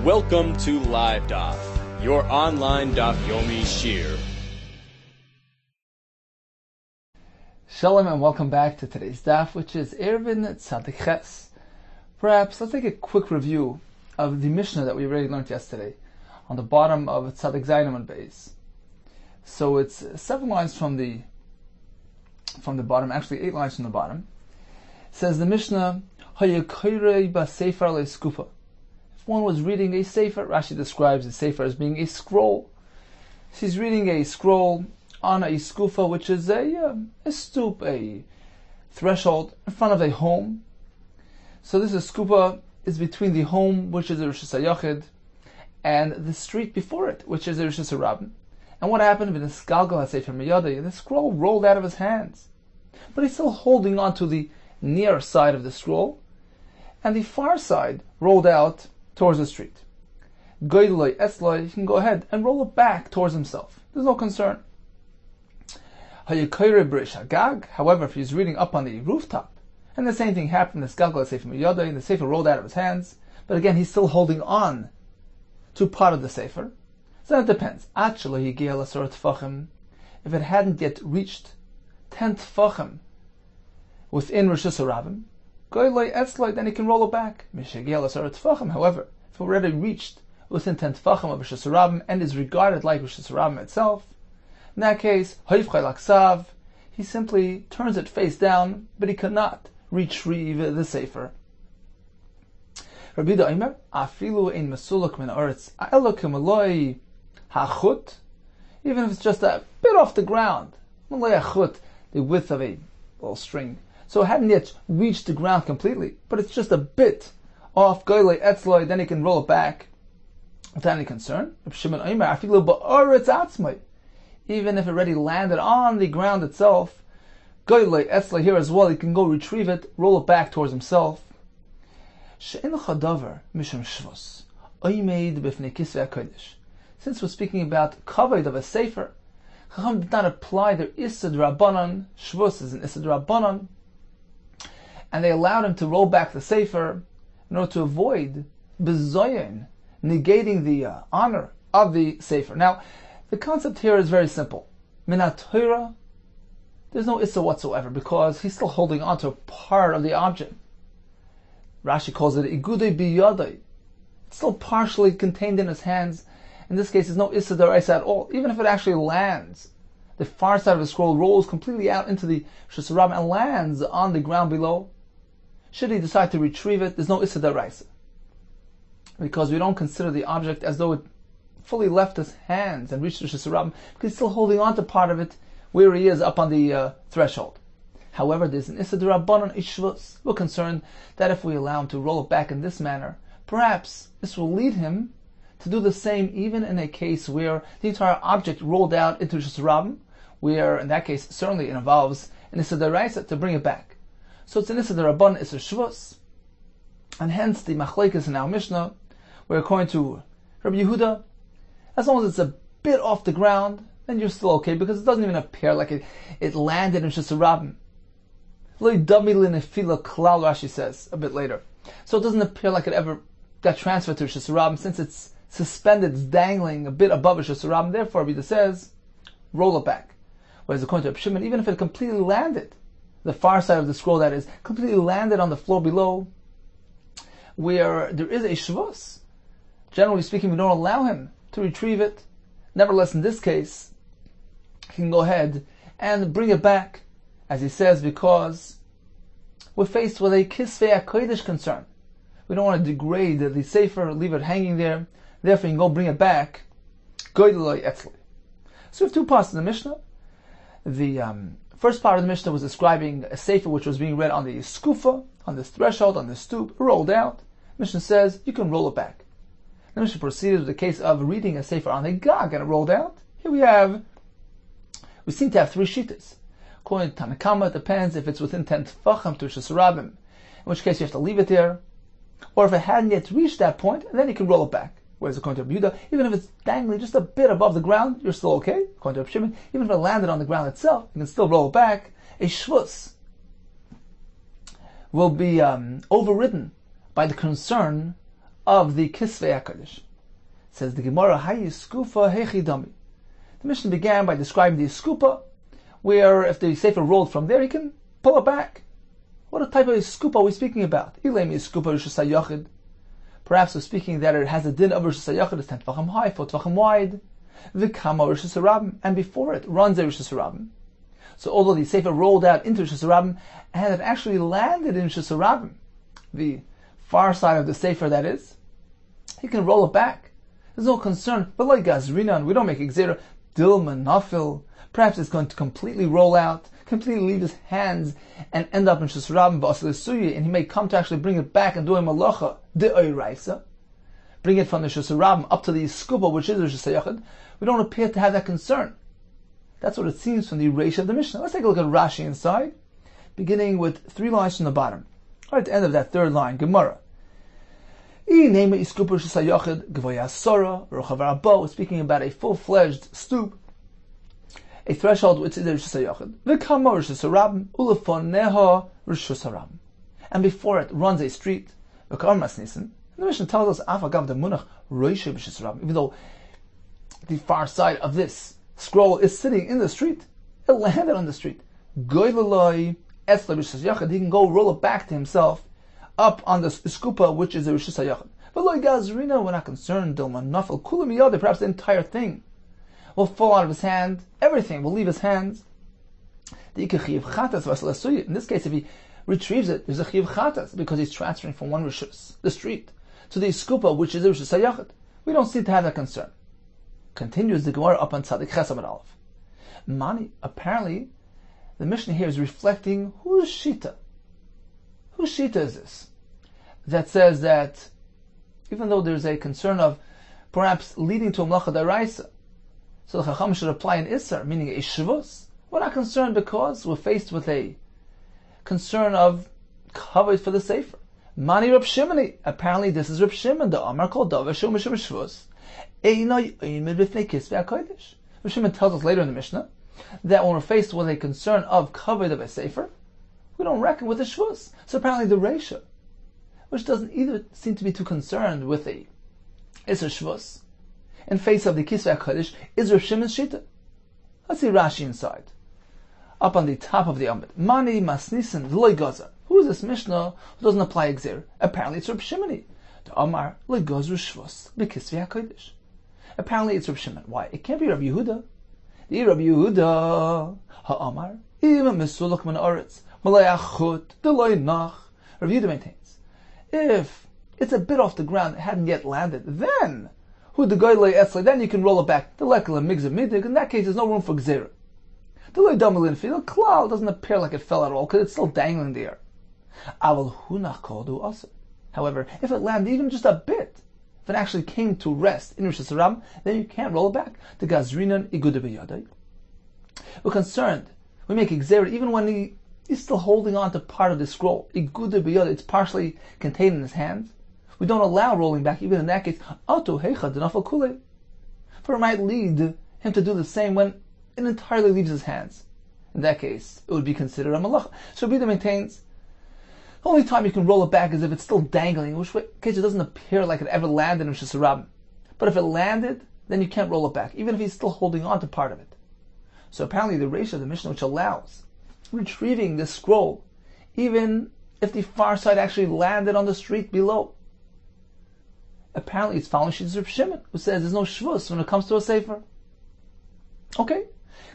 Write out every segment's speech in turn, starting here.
Welcome to Live Daf, your online Daf Yomi Shir. Shalom and welcome back to today's Daf, which is Eruvin Tzadik Ches. Perhaps let's take a quick review of the Mishnah that we already learned yesterday, on the bottom of Tzadik Zayin Amud Beis. So it's 7 lines from the bottom, actually 8 lines from the bottom. It says the Mishnah, Hayakoirei Basefer Le'skufa. If one was reading a sefer, Rashi describes the sefer as being a scroll. She's reading a scroll on a skufa, which is a stoop, a threshold in front of a home. So this skufa is between the home, which is the Rosh Hashanah, and the street before it, which is the Rosh Hashanah. And what happened with the Skalgal HaSefer Miyadai? The scroll rolled out of his hands, but he's still holding on to the near side of the scroll, and the far side rolled out towards the street. Goydloi Esloi, he can go ahead and roll it back towards himself. There's no concern. However, if he's reading up on the rooftop, and the same thing happened, the Skalgal HaSefer Miyadai, the sefer rolled out of his hands, but again he's still holding on to part of the sefer. So it depends. If it hadn't yet reached 10 tefachim within Rosh Hashanah, then he can roll it back. However, if it already reached within 10 tefachim of Rosh Hashanah and is regarded like Rosh Hashanah itself, in that case, he simply turns it face down, but he cannot retrieve the sefer. Rabbi Yehuda Omer, afilu ein mesulak min haaretz, elokim eloi hachut, even if it's just a bit off the ground, the width of a little string. So it hadn't yet reached the ground completely, but it's just a bit off, then he can roll it back without any concern. Even if it already landed on the ground itself, here as well, he can go retrieve it, roll it back towards himself. Since we're speaking about kavod of a sefer, Chacham did not apply their Issa D'Rabbanan. Shvus is an Issa D'Rabbanan, and they allowed him to roll back the sefer in order to avoid bezoyin, negating the honor of the sefer. Now, the concept here is very simple. Minat Torah, there's no Issa whatsoever because he's still holding on to a part of the object. Rashi calls it igudei biyadai. It's still partially contained in his hands. In this case, there's no Issa D'Oraisa at all. Even if it actually lands, the far side of the scroll rolls completely out into the Rosh Hashanah and lands on the ground below. Should he decide to retrieve it, there's no Issa D'Oraisa, because we don't consider the object as though it fully left his hands and reached Rosh Hashanah, because he's still holding on to part of it where he is up on the threshold. However, there's an Issa D'Rabbanan Ishvus. We're concerned that if we allow him to roll it back in this manner, perhaps this will lead him to do the same even in a case where the entire object rolled out into Rosh Hashanah, where in that case certainly it involves an Issa D'Oraisa to bring it back. So it's an Issa D'Rabbanan, Issa Shvus, and hence the Machlekes in our Mishnah, where according to Rabbi Yehuda, as long as it's a bit off the ground, then you're still okay, because it doesn't even appear like it landed in Rosh Hashanah. Rashi says a bit later. So it doesn't appear like it ever got transferred to Rosh Hashanah, since it's suspended, it's dangling a bit above Rosh Hashanah. Therefore, Rabbi says, roll it back. Whereas according to Rabbi Shimon, even if it completely landed, the far side of the scroll that is, completely landed on the floor below, where there is a shvus, generally speaking, we don't allow him to retrieve it. Nevertheless, in this case, he can go ahead and bring it back, as he says, because we're faced with a kisvei HaKodesh concern. We don't want to degrade the sefer, leave it hanging there. Therefore, you can go bring it back. Goydloi Etzloi. So we have 2 parts of the Mishnah. The first part of the Mishnah was describing a sefer which was being read on the skufa, on this threshold, on the stoop, rolled out. Mishnah says you can roll it back. The Mishnah proceeded with the case of reading a sefer on a gag and it rolled out. Here we seem to have 3 shittas. According to Tanakama, it depends if it's within 10 tefachim to Rosh Hashanah, in which case you have to leave it there. Or if it hadn't yet reached that point, then you can roll it back. Whereas according to Rabbi Yehuda, even if it's dangling just a bit above the ground, you're still okay. According to Rabbi Shimon, even if it landed on the ground itself, you can still roll it back. A shvus will be overridden by the concern of the Kisvei HaKadosh. Says the Gemara, Hayi Skufa Hechi Dami. The Mishnah began by describing the skupa, where if the sefer rolled from there, he can pull it back. What type of skupa are we speaking about? Ilemi skupa Rishus HaYachid. Perhaps we're speaking that it has a din of Rishus HaYachid, it's 10 tvachim high, 4 tvachim wide. V'kama Rishus HaRabim, and before it runs a Rishus HaRabim. So although the sefer rolled out into Rishus HaRabim, and it actually landed in Rishus HaRabim, the far side of the sefer that is, he can roll it back. There's no concern. But like Gazrinan, we don't make Xera, Dilma, Nafil. Perhaps it's going to completely roll out, completely leave his hands, and end up in Rishus HaRabim, Ba'asal, and he may come to actually bring it back and do a malacha, De'oiraisa. Bring it from the Rishus HaRabim up to the Skuba, which is Rishus HaYachid. We don't appear to have that concern. That's what it seems from the Reish of the Mishnah. Let's take a look at Rashi inside, beginning with 3 lines from the bottom. Right at the end of that 3rd line, Gemara. We're speaking about a full-fledged stoop, a threshold which is the Rishus HaYachid. And before it runs a street. And the Mishnah tells us, even though the far side of this scroll is sitting in the street, it landed on the street. He can go roll it back to himself up on the skupa, which is the Rishus HaYachid. But like Gazrina, we're not concerned. Perhaps the entire thing will fall out of his hand. Everything will leave his hands. In this case, if he retrieves it, there's a chiv chatas because he's transferring from one Rishus, the street, to the skupa, which is the Rishus HaYachid. We don't seem to have that concern. Continues the Gemara up on Tzadik Chesam Aleph. Mani, apparently, the Mishnah here is reflecting whose shita. Whose shita is this? That says that even though there's a concern of perhaps leading to a melacha d'oraisa, so the Chacham should apply an Isser, meaning a Shvus. We're not concerned because we're faced with a concern of coverage for the Sefer. Mani Reb Shimoni. Apparently this is Reb Shimon, the Amar Kol Davar Shum Mishum Shvus. Einay Oimed B'fnei Kisvei HaKodesh. Reb Shimon tells us later in the Mishnah that when we're faced with a concern of coverage of a Sefer, we don't reckon with the Shvus. So apparently the Reisha, which doesn't either seem to be too concerned with a Isser Shvus, in face of the Kisvei HaKodesh, is Reb Shimon's Shita. Let's see Rashi inside. Up on the top of the Amud. Mani Masnisin V'loi Gaza. Who is this Mishnah who doesn't apply Xer? Apparently it's Reb Shimoni. The Amar Loi Gaza Shvus B'Kisvei HaKodesh. Apparently it's Reb Shimon. Why? It can't be Rabbi Yehuda. The Rabbi Yehuda Ha'amar Ima Mesulach Min Oretz Malay Achut Deloi Nach. Rabbi Yehuda maintains, if it's a bit off the ground, it hadn't yet landed, then then you can roll it back. The lekala migzav midig. In that case, there's no room for gzera. The loy damalin fil klal doesn't appear like it fell at all because it's still dangling there. Aval hunach kodu also. However, if it landed even just a bit, if it actually came to rest in Rishus HaRabim, then you can't roll it back. The gazrinan iguda b'yadai. We're concerned. We make gzera even when he's still holding on to part of the scroll. Iguda b'yadai. It's partially contained in his hands. We don't allow rolling back, even in that case. For it might lead him to do the same when it entirely leaves his hands. In that case, it would be considered a malacha. So Bida maintains, the only time you can roll it back is if it's still dangling, in which case it doesn't appear like it ever landed in Rishus HaRabim. But if it landed, then you can't roll it back, even if he's still holding on to part of it. So apparently the Reish of the Mishnah, which allows retrieving this scroll, even if the far side actually landed on the street below, apparently it's following Shittas Reb Shimon, who says there's no shvus when it comes to a sefer. Okay,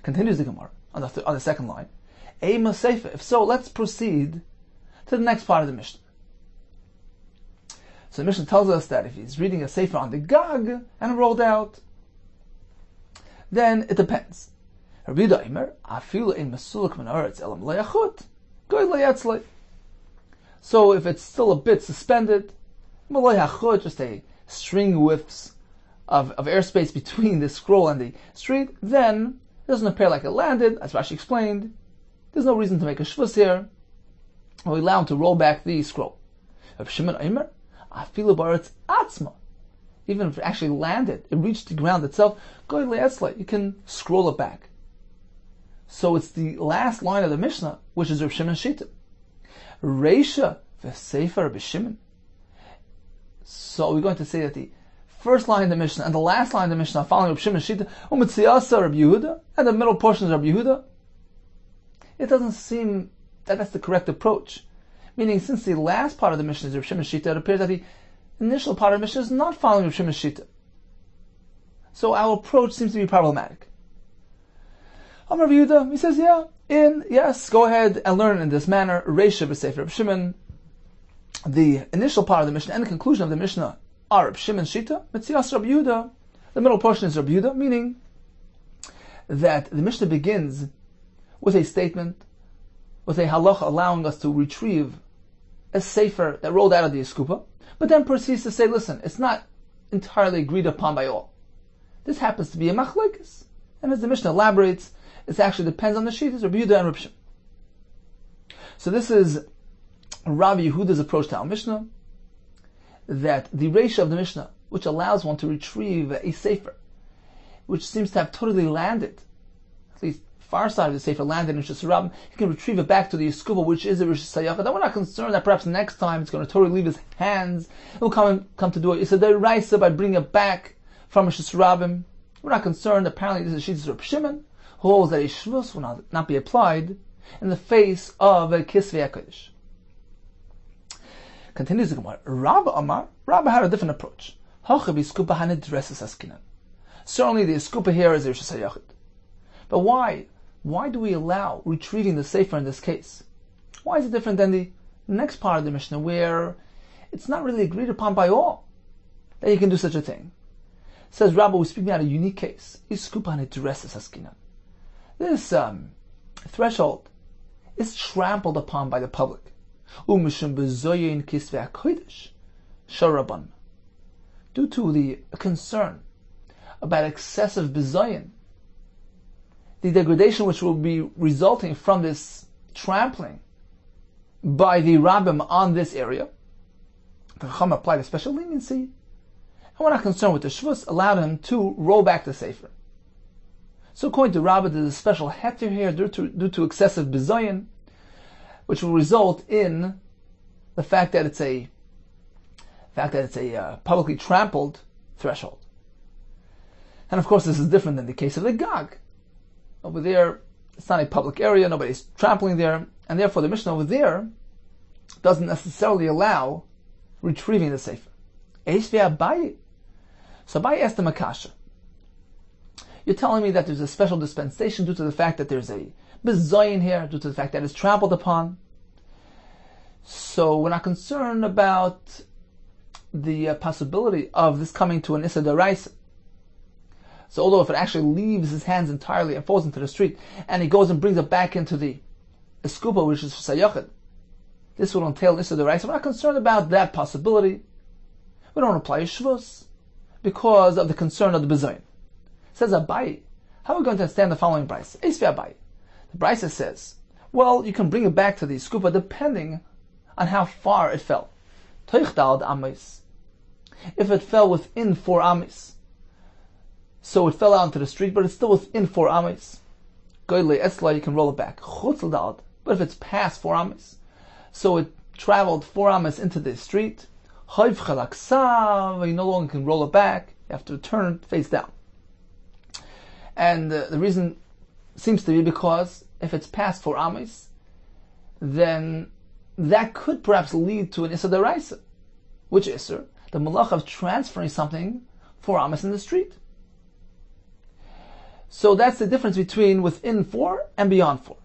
continues the Gemara on the second line. Eima sefer. If so, let's proceed to the next part of the Mishnah. So the Mishnah tells us that if he's reading a sefer on the gag and rolled out, then it depends. Rabbi Yehuda Imer, afilu ein mesulak min haaretz elam le'achut, goy le'yatzlei. So if it's still a bit suspended, just a string widths of airspace between the scroll and the street, then it doesn't appear like it landed, as Rashi explained. There's no reason to make a shvus here. We allow him to roll back the scroll. Even if it actually landed, it reached the ground itself, you can scroll it back. So it's the last line of the Mishnah, which is Reb Shimon's Shita. Reisha v'sefer Reb Shimon. So we're going to say that the first line of the Mishnah and the last line of the Mishnah are following Reb Shimon's Shita, U'Mitziyasa Rabbi Yehuda, and the middle portion is Rabbi Yehuda. It doesn't seem that that's the correct approach. Meaning, since the last part of the Mishnah is Reb Shimon's Shita, it appears that the initial part of the Mishnah is not following Reb Shimon's Shita. So our approach seems to be problematic. Rabbi Yehuda, he says, yes, go ahead and learn in this manner. Reisha b'Sefer Reb Shimon. The initial part of the Mishnah and the conclusion of the Mishnah are Reb Shimon's Shita, Mitzias Rabbi Yehuda. The middle portion is Rabbi Yehuda, meaning that the Mishnah begins with a statement, with a halacha allowing us to retrieve a sefer that rolled out of the eskupa, but then proceeds to say, listen, it's not entirely agreed upon by all. This happens to be a machlekes. And as the Mishnah elaborates, it actually depends on the Shittas, Rabbi Yehuda and Reb Shimon. So this is Rabbi Yehuda's approach to our Mishnah, that the ratio of the Mishnah, which allows one to retrieve a sefer, which seems to have totally landed, at least far side of the sefer landed in Rishus Rabbim, he can retrieve it back to the eskuba, which is a Rishus Hayachad. Then we're not concerned that perhaps next time it's going to totally leave his hands. He'll come to do it. It's a deraisa by bringing it back from Rishus Rabbim. We're not concerned. Apparently, this is Shittas Reb Shimon, who holds that a shvus will not be applied in the face of a kisvei HaKodesh. Continues the Gemara. Rabbi had a different approach. Certainly the eskupa here is a Rishus Hayachid. But why? Why do we allow retrieving the sefer in this case? Why is it different than the next part of the Mishnah, where it's not really agreed upon by all that you can do such a thing? Says Rabbi, we're speaking about a unique case. This threshold is trampled upon by the public. Due to the concern about excessive bizayin, the degradation which will be resulting from this trampling by the rabbim on this area, the Chacham applied a special leniency, and we're not concerned with the shvus, allowed him to roll back the sefer. So according to Rabbi, there's a special heter here due to excessive bizayin, which will result in the fact that it's a publicly trampled threshold. And of course, this is different than the case of the Gag. Over there, it's not a public area, nobody's trampling there, and therefore the Mishnah over there doesn't necessarily allow retrieving the sefer. So Abai asked the Makasha, you're telling me that there's a special dispensation due to the fact that there's a bizayin here, due to the fact that it's trampled upon. So we're not concerned about the possibility of this coming to an Issa D'Oraisa. So although if it actually leaves his hands entirely and falls into the street, and he goes and brings it back into the eskupa, which is Sayachid, this will entail Issa D'Oraisa. We're not concerned about that possibility. We don't apply a shvus because of the concern of the bizayin. Says Abai, how are we going to understand the following brisa? Eisvi Abai. The brisa says, well, you can bring it back to the eskupa depending on how far it fell. Toichdal amis. If it fell within 4 amis, so it fell out into the street, but it's still within 4 amis, goyle esla, you can roll it back. Chutzdal, but if it's past 4 amis, so it traveled 4 amis into the street, you no longer can roll it back. You have to turn face down. And the reason seems to be because if it's past 4 amis, then that could perhaps lead to an Issa D'Oraisa. Which Isser? The malach of transferring something 4 amis in the street. So that's the difference between within 4 and beyond 4.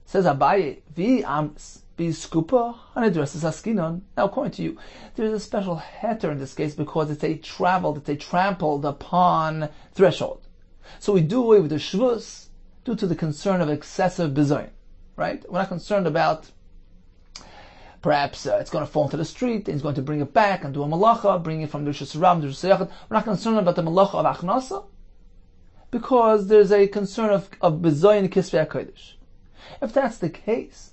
Says Abaye, vi amis, bi skupa, and addresses askinon. Now according to you, there's a special heter in this case because it's a trampled upon threshold. So we do away with the shvus due to the concern of excessive bizayin, right? We're not concerned about perhaps it's going to fall into the street and he's going to bring it back and do a malacha, bring it from the Rishus Rabbim to Rishus Hayachid. We're not concerned about the malacha of achnasa because there's a concern of bizayin kisvei HaKodesh. If that's the case,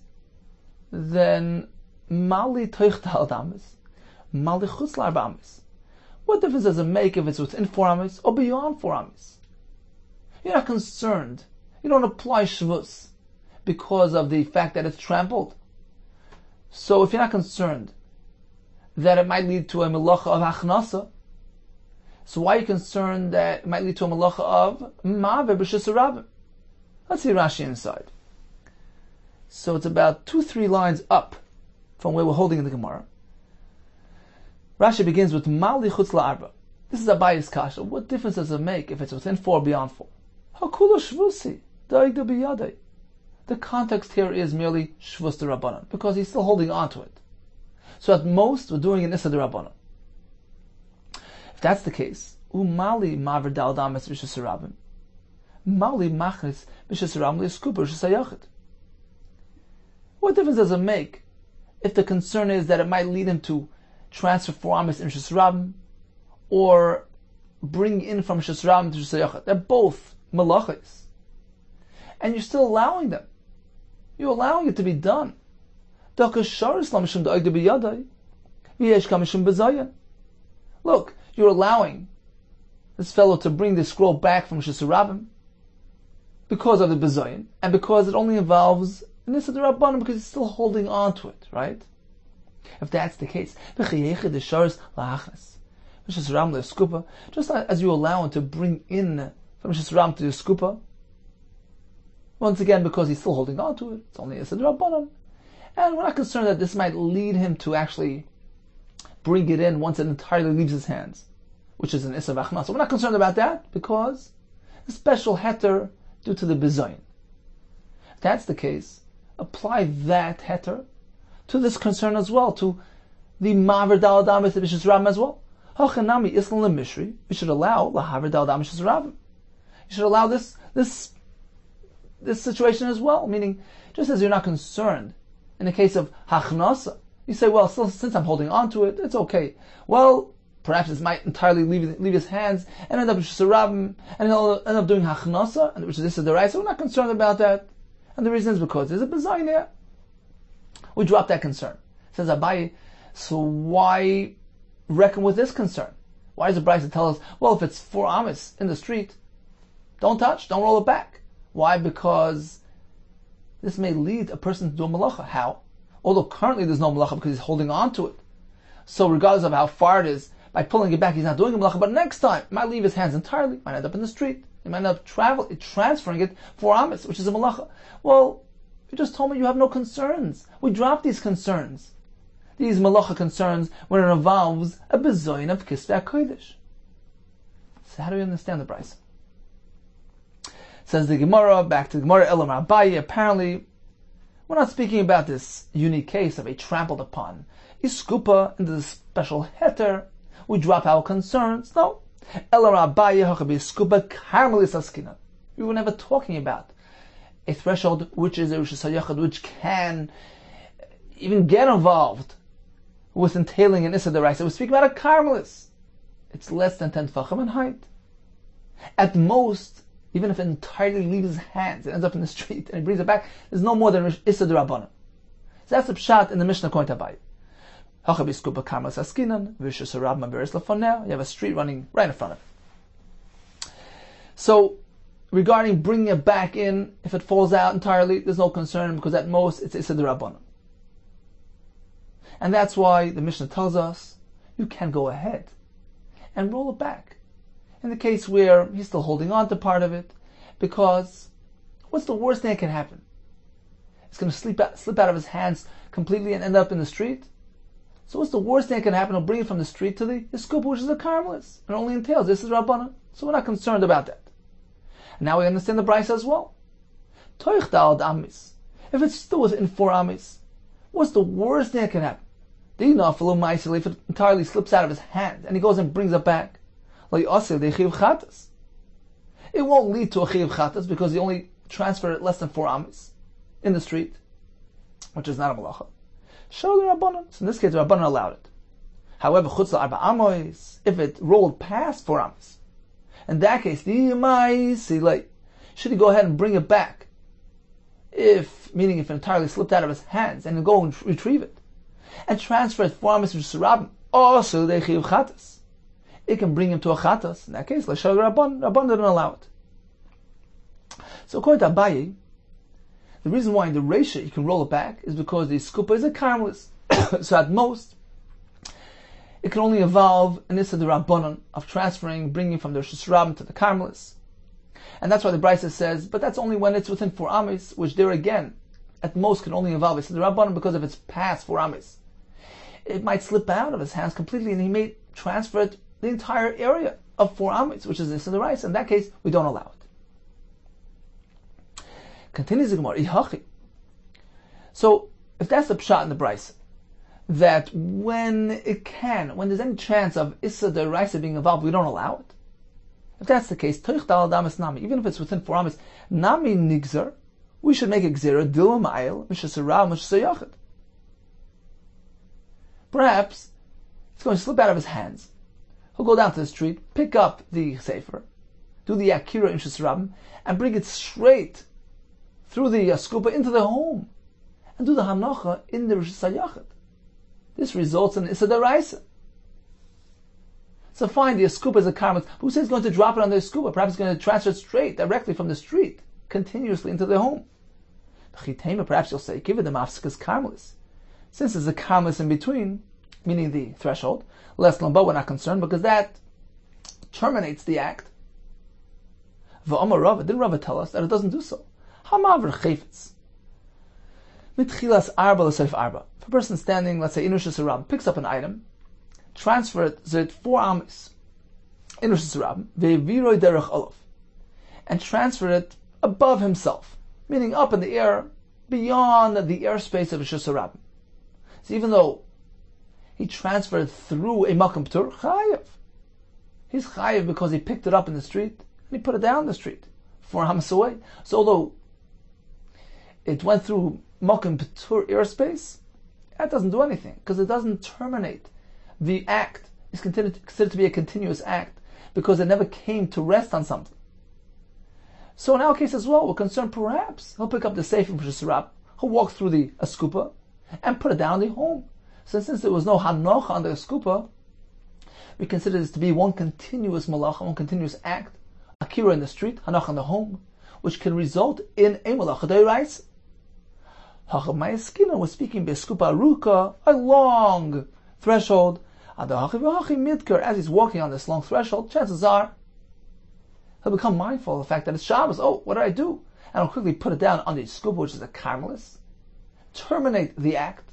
then mali toichdal amis, mali chutzlar b'amis. What difference does it make if it's within 4 amis or beyond 4 amis? You're not concerned. You don't apply shvus because of the fact that it's trampled. So if you're not concerned that it might lead to a melacha of achnasa. So why are you concerned that it might lead to a melacha of ma'aver b'shus harabim? Let's see Rashi inside. So it's about 2-3 lines up from where we're holding in the Gemara. Rashi begins with Mali chutz la'arba. This is Abaye's kasha. What difference does it make if it's within 4 or beyond 4? Hakula shvusi da'igda biyadei. The context here is merely shvus d'Rabbanan, because he's still holding on to it. So at most, we're doing an issa d'Rabbanan. If that's the case, umali maver dal dames b'shus harabim, mali machris b'shus harabim li'skuba b'shus hayachid. What difference does it make if the concern is that it might lead him to transfer 4 amis in b'shus harabim, or bring in from b'shus harabim to b'shus hayachid? They're both malachis, and you're still allowing them. You're allowing it to be done. Look, you're allowing this fellow to bring the scroll back from b'shus harabim because of the bezayin, and because it only involves an issa d'Rabbanan, because he's still holding on to it, right? If that's the case, just as you allow him to bring in from b'shus harabim to the skupa, once again, because he's still holding on to it, it's only issa d'Rabbanan. And we're not concerned that this might lead him to actually bring it in once it entirely leaves his hands, which is an issa v'achnas. So we're not concerned about that, because the special heter due to the bezayin. If that's the case, apply that heter to this concern as well, to the maver dal adam b'shus harabim as well. Hachanami islam lemishri. We should allow lahaver dal adam b'shus harabim. You should allow this situation as well. Meaning, just as you're not concerned in the case of hachnasa, you say, well, since I'm holding on to it, it's okay. Well, perhaps this might entirely leave his hands and end up b'shus harabim, and he'll end up doing hachnasa, which is this is the right. So we're not concerned about that. And the reason is because there's a bezayin here. We drop that concern. Says Abaye, so why reckon with this concern? Why does the Brisa tell us, well, if it's 4 amis in the street, don't touch, don't roll it back? Why? Because this may lead a person to do a malacha. How? Although currently there's no malacha because he's holding on to it. So regardless of how far it is, by pulling it back, he's not doing a malacha. But next time, it might leave his hands entirely, might end up in the street. He might end up transferring it 4 amis, which is a malacha. Well, you just told me you have no concerns. We drop these concerns. These malacha concerns when it involves a bezoin of kisvei HaKodesh. So how do we understand the Brisa? Says the Gemara, back to the Gemara, Elam Abaye, apparently we're not speaking about this unique case of a trampled upon iskupa into the special heter. We drop our concerns. No. Elam Abaye hakabi iskupa karmelis askina. We were never talking about a threshold which is a rishus hayachid, which can even get involved with entailing an issa d'oraisa. We're speaking about a karmelis. It's less than 10 tefachim in height. At most, even if it entirely leaves his hands, it ends up in the street, and he brings it back, there's no more than issa d'Rabbanan. So that's the pshat in the Mishnah going to Abaye. You have a street running right in front of it. So, regarding bringing it back in, if it falls out entirely, there's no concern, because at most it's issa d'Rabbanan. And that's why the Mishnah tells us you can go ahead and roll it back. In the case where he's still holding on to part of it, because what's the worst thing that can happen? It's going to slip out of his hands completely and end up in the street. So what's the worst thing that can happen? He'll bring it from the street to the skupa, which is a karmelis. It only entails this is Rabbanan. So we're not concerned about that. And now we understand the Brisa as well. Toich da'al amis. If it's still within 4 amis, what's the worst thing that can happen? If it entirely slips out of his hand and he goes and brings it back, it won't lead to a chiyuv chatas because he only transferred it less than 4 amis in the street, which is not a malacha. Show the Rabbanan. So in this case, the Rabbanan allowed it. However, chutz la'arba amos, if it rolled past 4 amis, in that case, should he go ahead and bring it back? Meaning if it entirely slipped out of his hands, and he'll go and retrieve it and transfer it 4 amis to Rabban, also they chiyuv chatas. It can bring him to a chatas. In that case, l'shal Rabban didn't allow it. So according to Abaye, the reason why in the Reisha you can roll it back is because the skupa is a karmelis. So at most, it can only involve an Issa D'Rabbanan of transferring, bringing from the Rosh Hashanah to the Carmelites. And that's why the Brisa says, but that's only when it's within 4 amis, which there again, at most can only involve Issa D'Rabbanan because if it's past 4 amis. It might slip out of his hands completely and he may transfer it the entire area of 4 amis, which is Issa D'Oraisa. In that case, we don't allow it. Continues the Gemara, Ihachi. So, if that's the pshat in the Brisa, that when there's any chance of Issa D'Oraisa being involved, we don't allow it. If that's the case, Toich Dal Damas Nami, even if it's within 4 amis, Nami Nigzer, we should make a Gzera, Dil Ma'il, Mishasara, Mishasayachid. Perhaps it's going to slip out of his hands. He'll go down to the street, pick up the Sefer, do the Akira in Shasarabim, and bring it straight through the skupa into the home, and do the Hanacha in the Rosh Hashanah. This results in Issa D'Oraisa. So fine, the skupa is a karmet. Who says he's going to drop it on the skupa? Perhaps he's going to transfer it straight, directly from the street, continuously into the home. Perhaps you'll say, give it the mafsikas karmelis. Since there's a karmelis in between, meaning the threshold, less lamba, we're not concerned because that terminates the act. V'amar Rava, didn't Rava tell us that it doesn't do so? Hamaver chayfetz. Mitchilas arba l'seif arba. If a person standing, let's say, in Rosh Hashanah, picks up an item, transfers it 4 amis in Rosh Hashanah, ve'viroi derech olav, and transfer it above himself, meaning up in the air, beyond the airspace of Rosh Hashanah. So even though he transferred through a Makam P'tur, chayiv. He's chayiv because he picked it up in the street and he put it down the street 4 amas away. So although it went through Makam P'tur airspace, that doesn't do anything because it doesn't terminate. The act is considered to be a continuous act because it never came to rest on something. So in our case as well, we're concerned perhaps he'll pick up the Sefer from Shasarab, he'll walk through the Askupa and put it down in the home. So since there was no Hanocha on the Askupa, we consider this to be one continuous malacha, one continuous act, Akira in the street, Hanocha in the home, which can result in a malacha d'oraisa. Hachamayaskina was speaking Beskupa Ruka, a long threshold. As he's walking on this long threshold, chances are he'll become mindful of the fact that it's Shabbos. Oh, what did I do? And I'll quickly put it down on the skupa, which is a carmelis, terminate the act,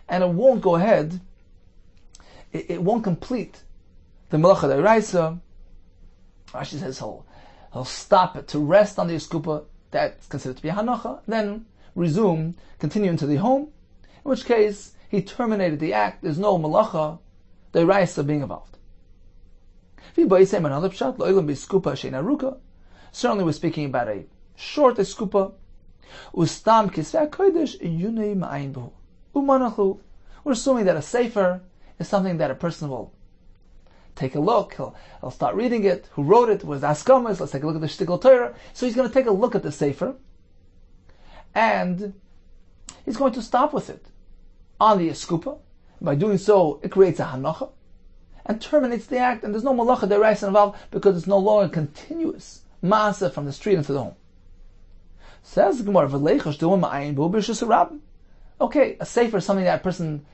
and it won't go ahead. It won't complete the malacha d'oraisa. Rashi says he'll stop it to rest on the skupa. That's considered to be a hanacha. Then resume, continue into the home. In which case he terminated the act. There's no malacha d'oraisa being involved. Certainly we're speaking about a short skupa. We're assuming that a sefer is something that a person will take a look. He'll start reading it. Who wrote it? Was Askamas? Let's take a look at the Shtickle Torah. So he's going to take a look at the sefer, and he's going to stop with it on the skupa. By doing so, it creates a hanacha and terminates the act, and there's no malacha d'oraisa involved because it's no longer continuous maasa from the street into the home. Says the Gemara, okay, a sefer is something that a person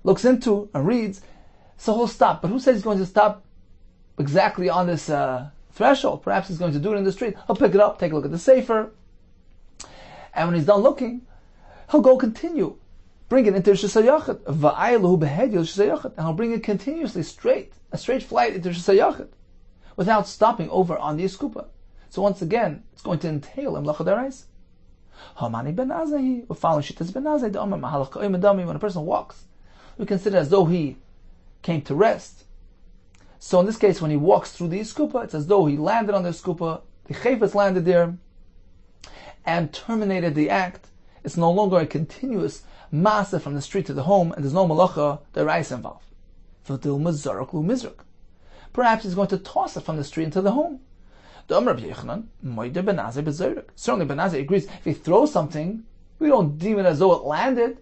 looks into and reads, so he'll stop. But who says he's going to stop exactly on this threshold? Perhaps he's going to do it in the street. He'll pick it up, take a look at the sefer, and when he's done looking, he'll go continue. Bring it into Rosh Hashanah, and he'll bring it continuously a straight flight into Rosh Hashanah, without stopping over on the skupa. So once again, it's going to entail a malacha d'oraisa. We're following Shittas ben Azai. When a person walks, we consider as though he came to rest. So in this case, when he walks through the skupa, it's as though he landed on the skupa, the chayfetz landed there, and terminated the act. It's no longer a continuous masa from the street to the home, and there's no malacha d'oraisa involved. Perhaps he's going to toss it from the street into the home. Certainly Ben Azai agrees, if he throws something, we don't deem it as though it landed.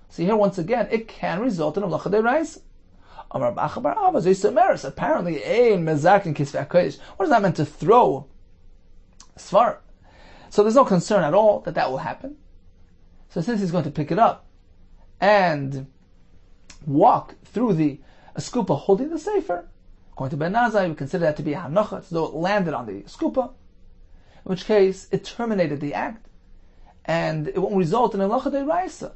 So here once again, it can result in a malacha d'oraisa. Apparently, what is that meant to throw? Svar. So there's no concern at all that will happen. So since he's going to pick it up and walk through the skupa holding the sefer, according to Ben Nazai, we consider that to be a hanocha, as though it landed on the skupa, in which case it terminated the act, and it won't result in a halacha d'oraisa,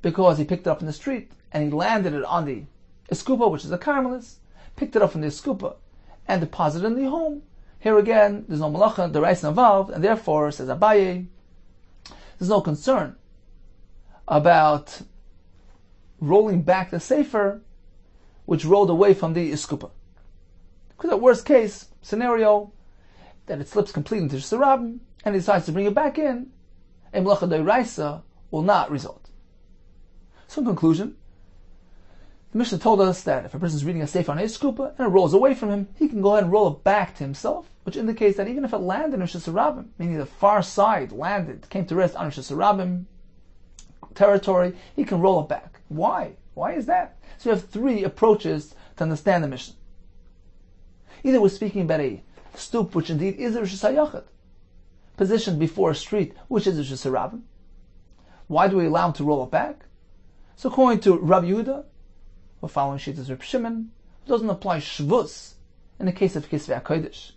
because he picked it up in the street, and he landed it on the skupa, which is a carmelis, picked it up from the skupa, and deposited it in the home. Here again, there's no malacha d'oraisa involved, and therefore, says Abaye, there's no concern about rolling back the sefer, which rolled away from the skupa. Because at worst case scenario, that it slips completely into Shesarabim, and he decides to bring it back in, a melacha d'oraisa will not result. So in conclusion, the Mishnah told us that if a person is reading a sefer on his skupa and it rolls away from him, he can go ahead and roll it back to himself, which indicates that even if it landed in Shesarabim, meaning the far side landed, came to rest on Shesarabim territory, he can roll it back. Why? Why is that? So you have three approaches to understand the Mishnah. Either we're speaking about a stoop, which indeed is a Rosh Hashanah, positioned before a street, which is a Rosh Hashanah. Why do we allow him to roll it back? So according to Rabbi Yehuda, we're following Shittas Reb Shimon, it doesn't apply Shvus in the case of Kisvei HaKodesh.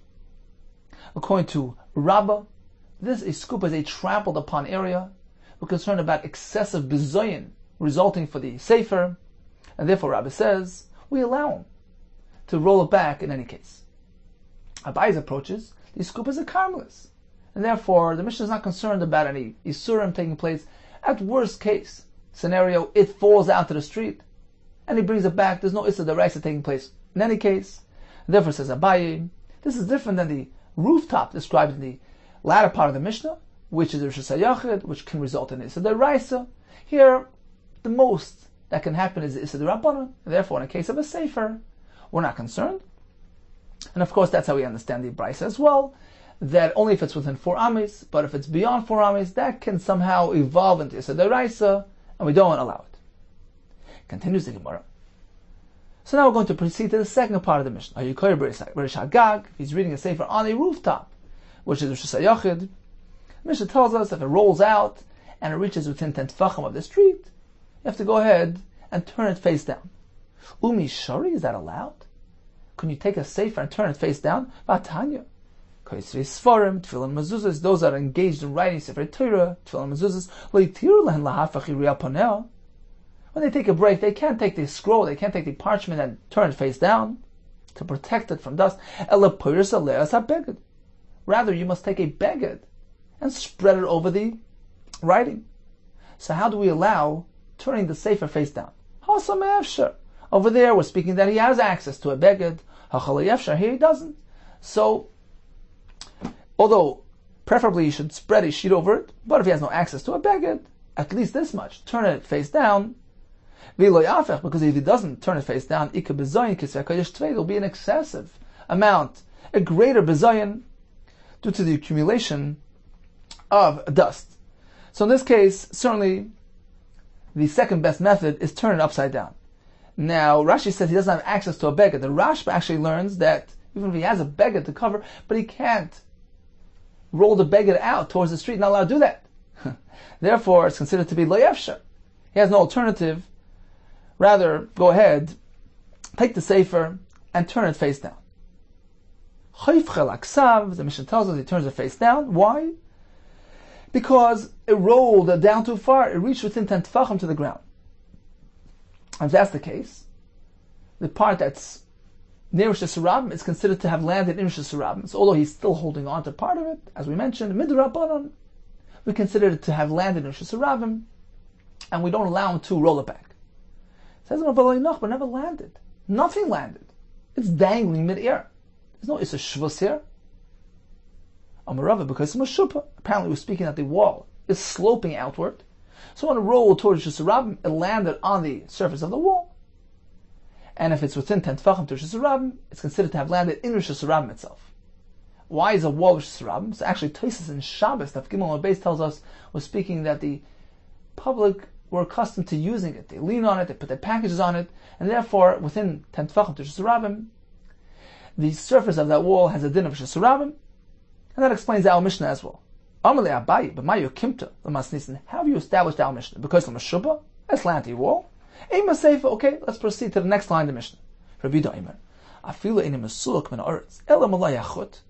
According to Rabbah, this skupa is a trampled upon area. We're concerned about excessive bizoyin resulting for the sefer, and therefore Rabbah says we allow him to roll it back in any case. Abaye's approaches, the skupa is a carmelis, and therefore the Mishnah is not concerned about any isurim taking place. At worst case scenario, it falls out to the street, and he brings it back. There's no issa d'oraisa taking place in any case. And therefore, says Abaye, this is different than the rooftop described in the latter part of the Mishnah, which is the Rosh Hashanah, which can result in issa d'oraisa. Here, the most that can happen is issa d'rabbanan. Therefore, in a case of a sefer, we're not concerned. And of course, that's how we understand the Brisa as well, that only if it's within 4 ames, but if it's beyond 4 ames, that can somehow evolve into issa d'oraisa, and we don't allow it. Continues the Gemara. So now we're going to proceed to the second part of the Mishnah. If he's reading a sefer on a rooftop, which is Rosh Hashanah, the Mishnah tells us if it rolls out and it reaches within 10 tefachim of the street, you have to go ahead and turn it face down. Umi shari, is that allowed? Can you take a sefer and turn it face down? Vatanya. Koisri Sfarim, Tefillin Mezuzahs, those that are engaged in writing Sefer Torah, Tefillin Mezuzahs, Leitir lehen lahafach yiriyah panel. When they take a break, they can't take the scroll, they can't take the parchment and turn it face down to protect it from dust. Ela poiris aleas habeged. Rather, you must take a beged and spread it over the writing. So how do we allow turning the sefer face down? Hasam efshar. Over there, we're speaking that he has access to a beged. Hachalei efshar. Here he doesn't. So, although preferably you should spread a sheet over it, but if he has no access to a beged, at least this much, turn it face down. Because if he doesn't turn it face down, it will be an excessive amount, a greater bezayin, due to the accumulation of dust. So in this case, certainly the second best method is turn it upside down. Now, Rashi says he doesn't have access to a beged. The Rashba actually learns that even if he has a beged to cover, but he can't roll the beged out towards the street, not allowed to do that. Therefore, it's considered to be lo yefshar. He has no alternative. Rather, go ahead, take the sefer, and turn it face down. The Mishnah tells us he turns it face down. Why? Because it rolled down too far. It reached within 10 tefachim to the ground. And if that's the case, the part that's near Rosh Hashanah is considered to have landed in Rosh Hashanah. So although he's still holding on to part of it, as we mentioned, midrabanan, we consider it to have landed in Rosh Hashanah, and we don't allow him to roll it back. It says, but never landed. Nothing landed. It's dangling mid-air. There's no Issa Shvus here. Amarava, because it's Mashupa. Apparently we're speaking that the wall is sloping outward. So on a roll towards Shesarabim, it landed on the surface of the wall. And if it's within 10 tefachim to Shesarabim, it's considered to have landed in Rosh Hashanah itself. Why is a wall Rosh Hashanah? So actually, Tosfos in Shabbos, Daf Gimel Beis tells us, was speaking that the public were accustomed to using it. They lean on it, they put their packages on it, and therefore, within 10 tefachim to Shesarabim, the surface of that wall has a din of Shesarabim, and that explains our Mishnah as well. Amalei Abaye, but Mayu Kimta, the Masnisin. How have you established our Mishnah? Because of Mashubah, a slanty wall. Ema Seifa, okay, let's proceed to the next line of the Mishnah. Rabbi Yehuda Omer, Afilu Eina Mesuluk Min Haaretz, Ela Malay Achut,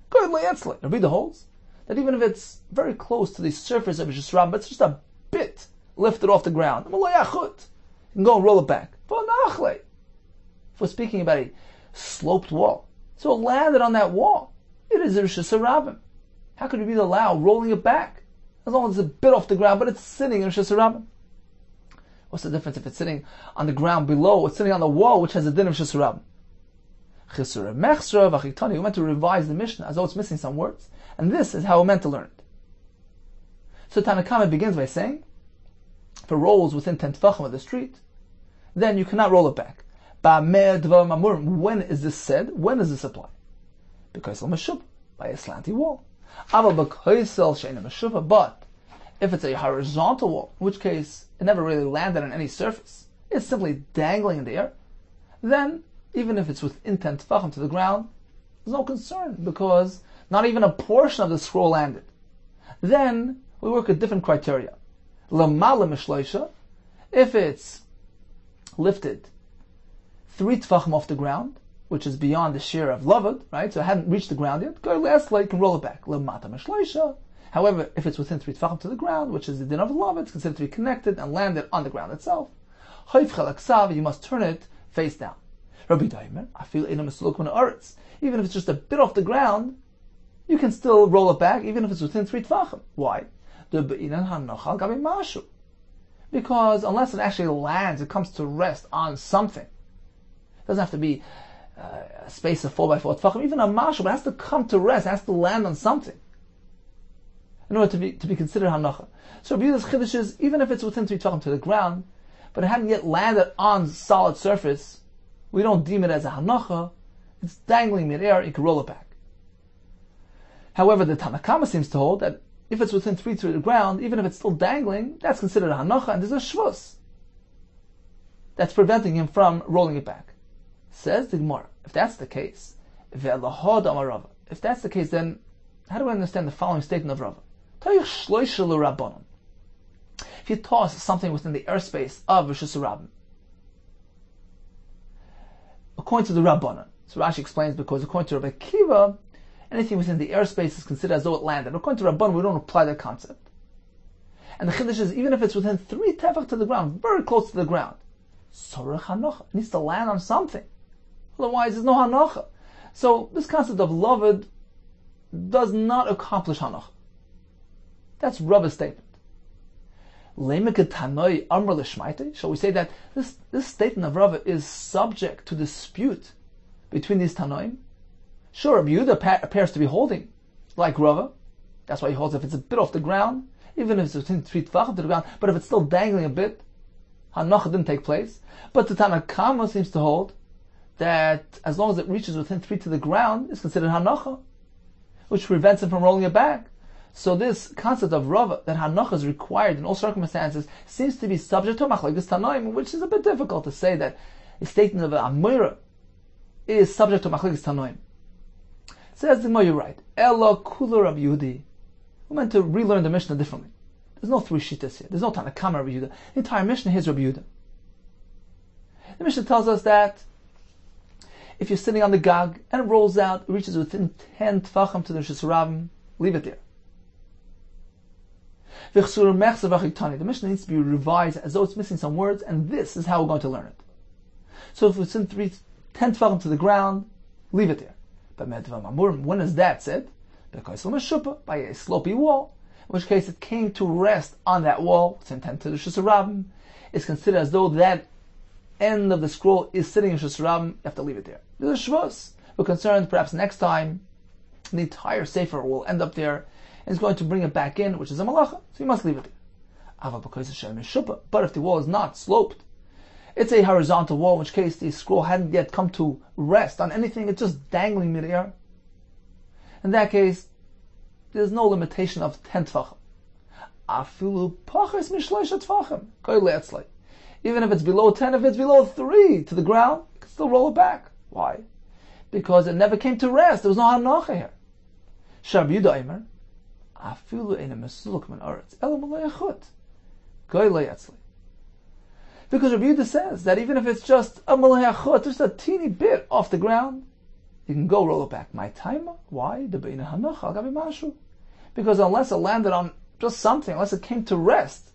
Goy Lo Yetzlei. Rabbi Yehuda holds that even if it's very close to the surface of Rishus Rabban, but it's just a bit lifted off the ground, Malay Achut, you can go and roll it back. If we're speaking about a sloped wall, so it landed on that wall, it is a Rishus Rabban. How could we allow rolling it back? As long as it's a bit off the ground, but it's sitting in Rishus Rabban. What's the difference if it's sitting on the ground below, or it's sitting on the wall, which has a din of Rishus Rabban? We meant to revise the Mishnah as though it's missing some words, and this is how we're meant to learn it. So Tanakama begins by saying, if it rolls within 10 tefachim of the street, then you cannot roll it back. When is this said? When does this apply? Because by a slanty wall. But if it's a horizontal wall, in which case it never really landed on any surface, it's simply dangling in the air, then even if it's within 10 tefachim to the ground, there's no concern, because not even a portion of the scroll landed. Then we work with different criteria. If it's lifted 3 tefachim off the ground, which is beyond the shear of Lavud, right? So it hadn't reached the ground yet. Go last you can roll it back. However, if it's within 3 tefachim to the ground, which is the din of Lavud, it's considered to be connected and landed on the ground itself. You must turn it face down. Rabbi Yehuda, I feel even if it's just a bit off the ground, you can still roll it back, even if it's within 3 tefachim. Why? Because unless it actually lands, it comes to rest on something. It doesn't have to be a space of 4 by 4 tefachim, even a mashal, but it has to come to rest, it has to land on something in order to be considered hanacha. So Rabbi Yehuda's chiddush is, even if it's within 3 tefachim to the ground, but it hadn't yet landed on solid surface, we don't deem it as a hanacha. It's dangling mid-air, you can roll it back. However, the Tanakama seems to hold that if it's within 3 to the ground, even if it's still dangling, that's considered a hanacha, and there's a shvus that's preventing him from rolling it back. Says the Gemara, if that's the case, if that's the case, then how do we understand the following statement of Rava? If you toss something within the airspace of Rishus Rabban, according to the Rabbanan, so Rashi explains, because according to Rabbi Akiva, anything within the airspace is considered as though it landed. According to Rabbanan, we don't apply that concept. And the chiddush is, even if it's within 3 tefach to the ground, very close to the ground, it needs to land on something. Otherwise, there's no hanacha. So this concept of lavud does not accomplish hanacha. That's Rava's statement. Shall we say that this statement of Rava is subject to dispute between these Tanoim? Sure, Rabbi Yehuda appears to be holding like Rava. That's why he holds if it's a bit off the ground, even if it's within 3 tefachim to the ground, but if it's still dangling a bit, hanacha didn't take place. But the Tanakama seems to hold that as long as it reaches within 3 to the ground, it's considered hanacha, which prevents him from rolling it back. So this concept of Rava, that hanacha is required in all circumstances, seems to be subject to machlokes Tanoim, which is a bit difficult to say that a statement of a Amira is subject to machlokes Tanoim. Says the Gemara, you're right. Elo kula Rabbi Yehuda. We're meant to relearn the Mishnah differently. There's no 3 shittas here. There's no Tanakama Rabbi Yehuda. The entire Mishnah here is Rabbi Yehuda. The Mishnah tells us that if you're sitting on the gag and it rolls out, it reaches within 10 tefachim to the Rishus Rabban, leave it there. The Mishnah needs to be revised as though it's missing some words, and this is how we're going to learn it. So if it's in 10 tefachim to the ground, leave it there. But when is that said? Because by a slopey wall, in which case it came to rest on that wall, it's intent to the Rishus Rabban, it's considered as though that end of the scroll is sitting in Rishus Rabban, you have to leave it there. There's a shvus. We're concerned perhaps next time the entire sefer will end up there and is going to bring it back in, which is a malacha, so you must leave it there. But if the wall is not sloped, it's a horizontal wall, in which case the scroll hadn't yet come to rest on anything, it's just dangling mid-air. In that case, there's no limitation of 10 tefachim. Even if it's below 10, if it's below 3 to the ground, you can still roll it back. Why? Because it never came to rest. There was no hanacha here. Rabbi Yehuda Omer, Afilu eina mesuluk min haaretz, ela malay achut, goy lo yetzlei. Because Rabbi Yehuda says that even if it's just a malay achot, just a teeny bit off the ground, you can go roll it back. My time? Why? Because unless it landed on just something, unless it came to rest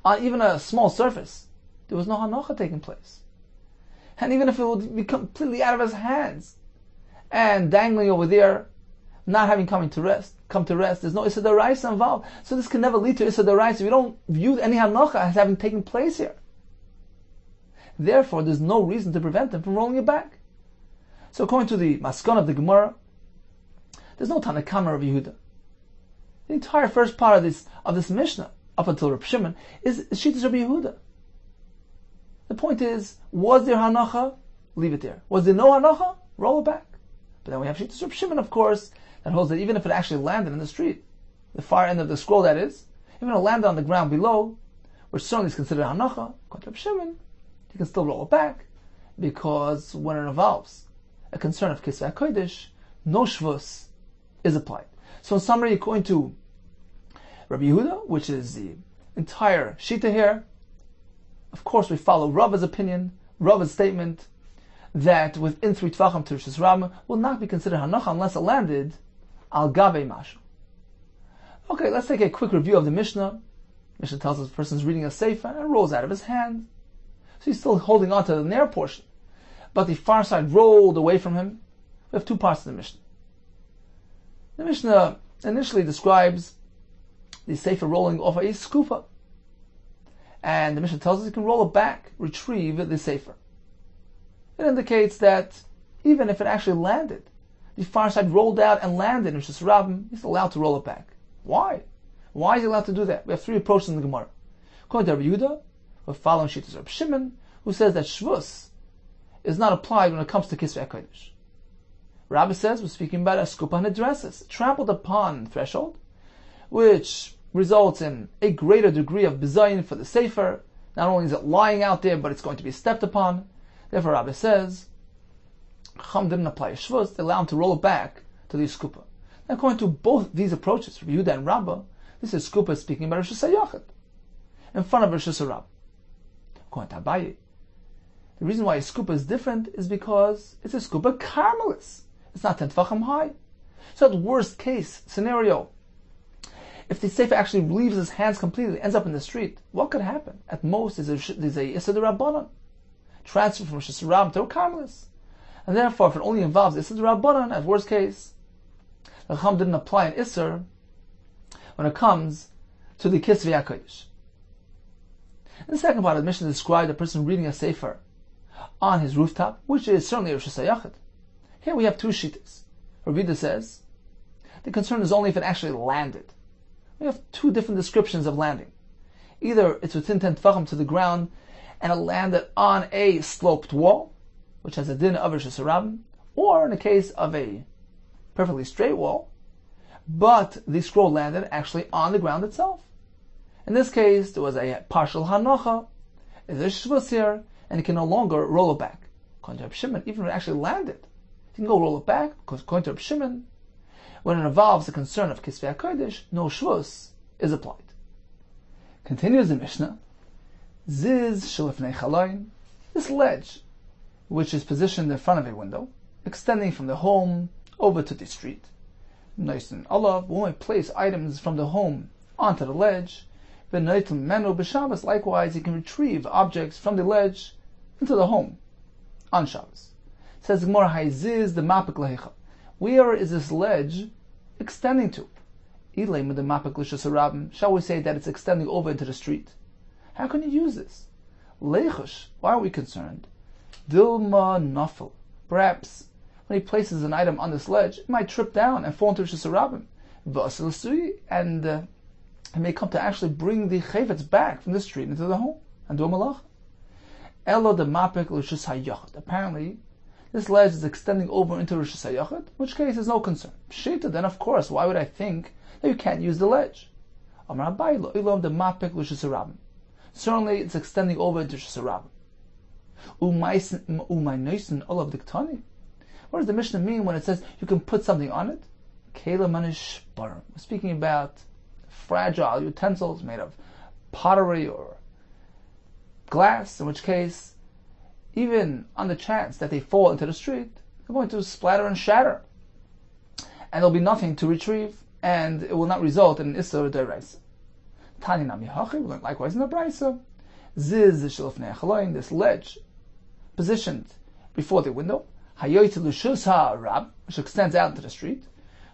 on even a small surface, there was no hanacha taking place. And even if it would be completely out of his hands and dangling over there, not having come to rest, there's no Issa D'Oraisa involved. So this can never lead to Issa D'Oraisa. We don't view any hanacha as having taken place here. Therefore, there's no reason to prevent him from rolling it back. So according to the Maskon of the Gemara, there's no Tanakama of Yehuda. The entire first part of this Mishnah, up until Reb Shimon, is Shittas Rabbi Yehuda. The point is, was there hanacha? Leave it there. Was there no hanacha? Roll it back. But then we have Shittas Reb Shimon, of course, that holds that even if it actually landed in the street, the far end of the scroll that is, even if it landed on the ground below, which certainly is considered hanacha, according to Reb Shimon, you can still roll it back, because when it involves a concern of Kisvei HaKodesh, no shvus is applied. So in summary, according to Rabbi Yehuda, which is the entire Shita here, of course we follow Rava's opinion, Rava's statement, that within 3 Tvachim to Rishis Ram will not be considered hanacha unless it landed al gabe mashu. Okay, let's take a quick review of the Mishnah. Mishnah tells us the person is reading a sefer and rolls out of his hand. So he's still holding on to the near portion, but the far side rolled away from him. We have 2 parts of the Mishnah. The Mishnah initially describes the sefer rolling off a skupa, and the Mishnah tells us you can roll it back, retrieve the sefer. It indicates that even if it actually landed, the far side rolled out and landed in Rishis Rabbim, he's allowed to roll it back. Why? Why is he allowed to do that? We have 3 approaches in the Gemara. According to Rabbi Yehuda, we're following Shittas Reb Shimon, who says that shvus is not applied when it comes to Kisvei HaKodesh. Rabbi says we're speaking about a skupa nedresses, trampled upon threshold, which results in a greater degree of bizayin for the sefer. Not only is it lying out there, but it's going to be stepped upon. Therefore, Rabbi says, Chum didn't apply a shvus, they allow him to roll it back to the skupa. Now, according to both these approaches, Rabbi Yehuda and Rabba, this is skupa speaking about Rosh Hashanah in front of Rosh Hashanah. According to Abaye, the reason why a skupa is different is because it's a skupa carmelis. It's not 10 tefachim high. So at worst case scenario, if the sefer actually leaves his hands completely, ends up in the street, what could happen? At most, there's a Issa D'Rabbanan, transfer from Rosh Hashanah to a carmelis. And therefore, if it only involves Issa D'Rabbanan, at worst case, the Chacham didn't apply an Isser when it comes to the Kisvei HaKodesh. In the second part of the Mishnah described a person reading a sefer on his rooftop, which is certainly Rosh Hashanah. Here we have 2 shittas. Rabbi Yehuda says the concern is only if it actually landed. We have 2 different descriptions of landing. Either it's within 10 tefachim to the ground and it landed on a sloped wall, which has a din of Rosh Hashanah, or in the case of a perfectly straight wall, but the scroll landed actually on the ground itself. In this case, there was a partial hanacha, there's a shvus here, and you can no longer roll it back. According to Reb Shimon, even if it actually landed, you can go roll it back, because according to Reb Shimon, when it involves the concern of Kisvei HaKodesh, no shvus is applied. Continues the Mishnah, Ziz Shalifnei Chaloin, this ledge, which is positioned in front of a window, extending from the home over to the street. Nice and olav, when we place items from the home onto the ledge, v'noitim menu b'Shabbos, likewise you can retrieve objects from the ledge into the home on Shabbos. Says Gemara, Hayziz the mapik lehicha. Where is this ledge extending to? Ilay the mapik l'shasarabim. Shall we say that it's extending over into the street? How can you use this? Leichush, why are we concerned? Dilma nafel. Perhaps when he places an item on this ledge, it might trip down and fall into Shasarabim. And he may come to actually bring the chayvetz back from the street into the home and do a malach. Elo de mapik l'shus hayachid. Apparently, this ledge is extending over into Rosh Hashanah, in which case there's no concern. Pshita, then of course, why would I think that you can't use the ledge? Amar Abaye lo ilom de mapik l'shus harabim. Certainly, it's extending over into Rosh Hashanah. Umaynoisen olav diktani. What does the Mishnah mean when it says you can put something on it? Kela manish barim. We're speaking about fragile utensils made of pottery or glass, in which case, even on the chance that they fall into the street, they're going to splatter and shatter. And there'll be nothing to retrieve, and it will not result in an Isser D'Oraisa. Tani Nami Hachi, we learned likewise in the Braisa, Ziz Shilofnei Achaloin, this ledge positioned before the window, Hayoyt Lushus HaRab, which extends out into the street.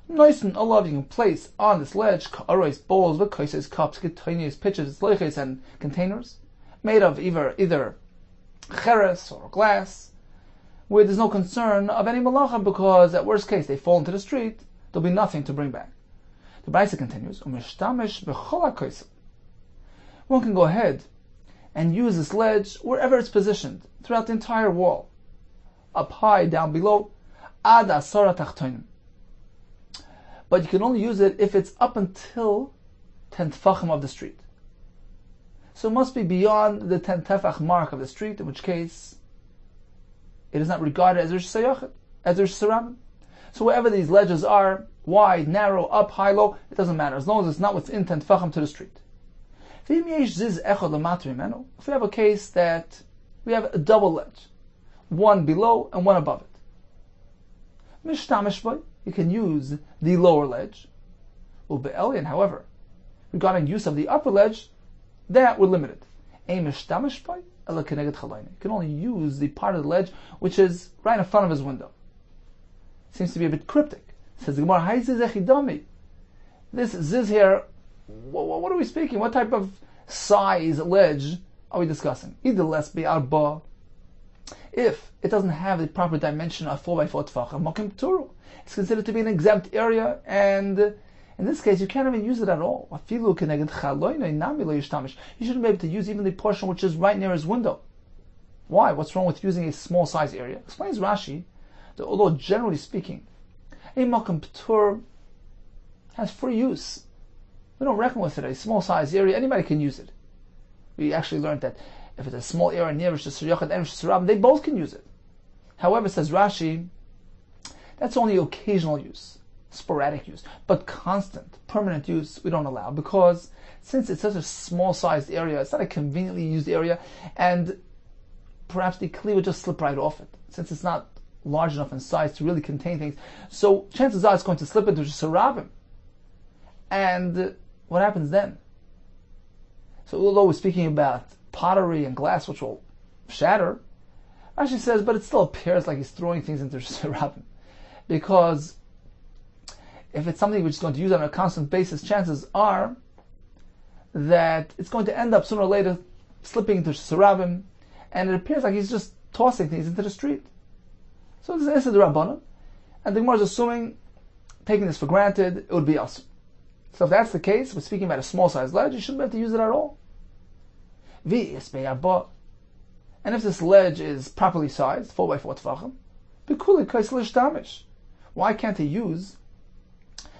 Nice and Allah, you can place on this ledge Ka'arois, bowls, V'kaises, cups, Ketonias, pitchers, Leiches, and containers, made of either cheres or glass, where there's no concern of any malacha, because at worst case they fall into the street, there'll be nothing to bring back. The Braisa continues, one can go ahead and use this ledge wherever it's positioned, throughout the entire wall, up high, down below, ad asara tachtonim. But you can only use it if it's up until 10 tefachim of the street. So it must be beyond the 10 tefach mark of the street, in which case it is not regarded as Rish Sayachet, as Rish Sarabim. So wherever these ledges are, wide, narrow, up, high, low, it doesn't matter, as long as it's not within 10 tefachim to the street. If we have a case that we have a double ledge, one below and one above it, you can use the lower ledge. However, regarding use of the upper ledge, that we're limited. You can only use the part of the ledge which is right in front of his window. Seems to be a bit cryptic. Says the Gemara, this ziz here, what are we speaking? What type of size ledge are we discussing? Either less be arba. If it doesn't have the proper dimension of 4x4 tefachim, mokim pturu, it's considered to be an exempt area, and in this case you can't even use it at all. You shouldn't be able to use even the portion which is right near his window. Why? What's wrong with using a small size area? Explains Rashi that although generally speaking, a mokim ptur has free use. We don't reckon with it. A small size area, anybody can use it. We actually learned that if it's a small area near Rish Hashanah and Rish Hashanah, they both can use it. However, says Rashi, that's only occasional use, sporadic use, but constant, permanent use we don't allow, because since it's such a small sized area, it's not a conveniently used area, and perhaps the kli would just slip right off it, since it's not large enough in size to really contain things. So chances are it's going to slip into Sarabim. And what happens then? So although we're speaking about pottery and glass which will shatter, Rashi says, but it still appears like he's throwing things into Sarabim. Because if it's something which is going to use on a constant basis, chances are that it's going to end up sooner or later slipping into Sarabim, and it appears like he's just tossing things into the street. So this is the Rabbanan, and the Gemara is assuming, taking this for granted, it would be us. So if that's the case, we're speaking about a small sized ledge, you shouldn't be able to use it at all. And if this ledge is properly sized, 4x4 tefachim, why can't he use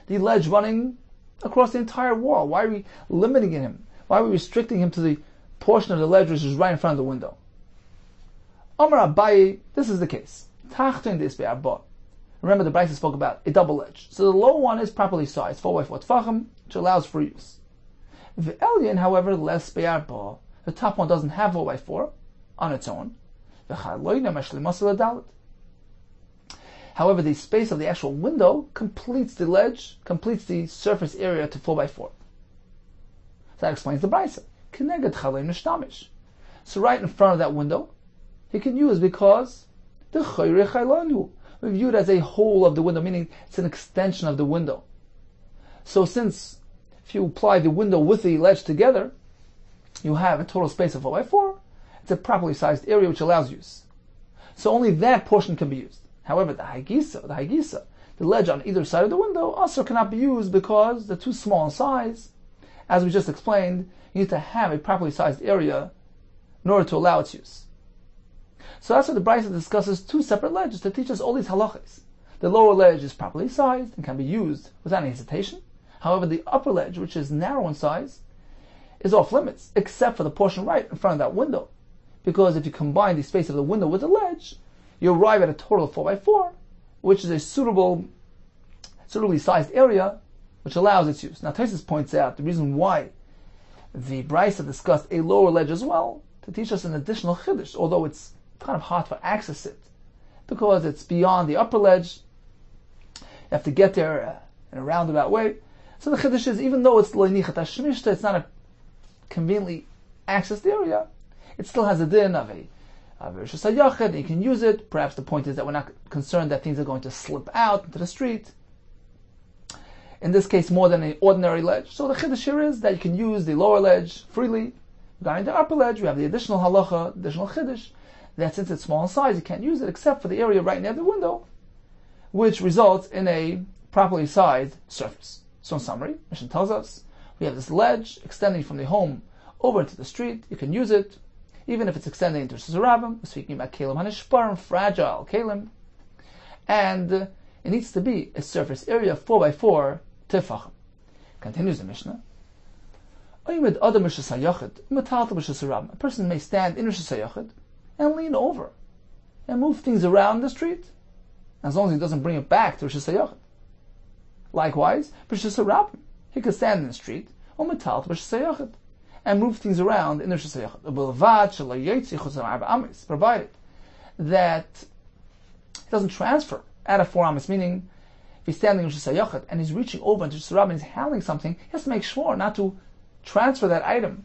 the ledge running across the entire wall? Why are we limiting him? Why are we restricting him to the portion of the ledge which is right in front of the window? Amar Abaye, this is the case. Remember the Braisa spoke about a double edge. So the lower one is properly sized, 4x4 tefachim, which allows for use. The Elyon, however, less be'arba. The top one doesn't have 4x4 on its own. However, the space of the actual window completes the ledge, completes the surface area to 4x4. So that explains the Braisa. So right in front of that window, he can use because the chayre chaylanu. We view it as a whole of the window, meaning it's an extension of the window. So since if you apply the window with the ledge together, you have a total space of 4x4, it's a properly sized area which allows use. So only that portion can be used. However, the haigisa, the ledge on either side of the window, also cannot be used because they're too small in size. As we just explained, you need to have a properly sized area in order to allow its use. So that's why the Braisa discusses two separate ledges to teach us all these halachas. The lower ledge is properly sized and can be used without any hesitation. However, the upper ledge, which is narrow in size, is off limits, except for the portion right in front of that window. Because if you combine the space of the window with the ledge, you arrive at a total of 4x4, which is a suitably sized area, which allows its use. Now, Tosfos points out the reason why the Braisa discussed a lower ledge as well, to teach us an additional chiddush, although it's kind of hard to access it, because it's beyond the upper ledge. You have to get there in a roundabout way. So the chiddush is, even though it's loinichat hashmishta, it's not a conveniently accessed area, it still has a din of a rishus hayachid, and you can use it. Perhaps the point is that we're not concerned that things are going to slip out into the street. In this case, more than an ordinary ledge. So the chiddush here is that you can use the lower ledge freely. Regarding the upper ledge, we have the additional halacha, additional chiddush, that since it's small in size, you can't use it except for the area right near the window, which results in a properly sized surface. So in summary, Mishnah tells us, we have this ledge extending from the home over into the street. You can use it, even if it's extending into Rishus Harabim. We're speaking about kelim hanishparim, fragile kelim, and it needs to be a surface area of 4x4 tefachim. Continues the Mishnah. A person may stand in Rishus Hayachid and lean over and move things around the street, as long as he doesn't bring it back to Rishus Hayachid. Likewise, Rishus Harabim, he could stand in the street or metal to Rishus Hayachid and move things around in the Rishus Hayachid, provided that he doesn't transfer out of 4 amas, meaning if he's standing in Rishus Hayachid and he's reaching over into Rishus Harabim and he's handling something, he has to make sure not to transfer that item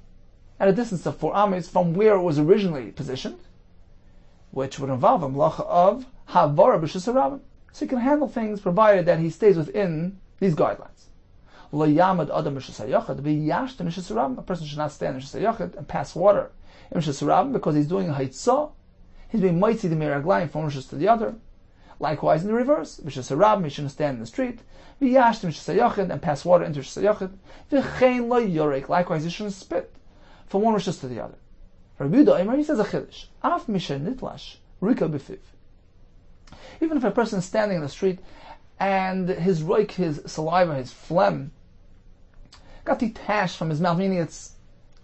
at a distance of 4 amas from where it was originally positioned, which would involve a melacha of havara b'Rishus Harabim. So he can handle things provided that he stays within these guidelines. Lo yamad adam Rishus Hayachid v'yashtem Rishus Harabim. A person should not stand in Rishus Hayachid and pass water in Rishus Harabim because he's doing a haitzah. He's being mitzi the miraglayim from Rishus to the other. Likewise in the reverse, Rishus Harabim, he shouldn't stand in the street. V'yashtem Rishus Hayachid and pass water into Rishus Hayachid. V'chein lo yorek. Likewise, he shouldn't spit from one Rishus to the other. Rabbi Yehuda, he says a chiddush. Af misha nitlash rika b'fiv. Even if a person is standing in the street and his roik, his saliva, his phlegm, got detached from his mouth, meaning it's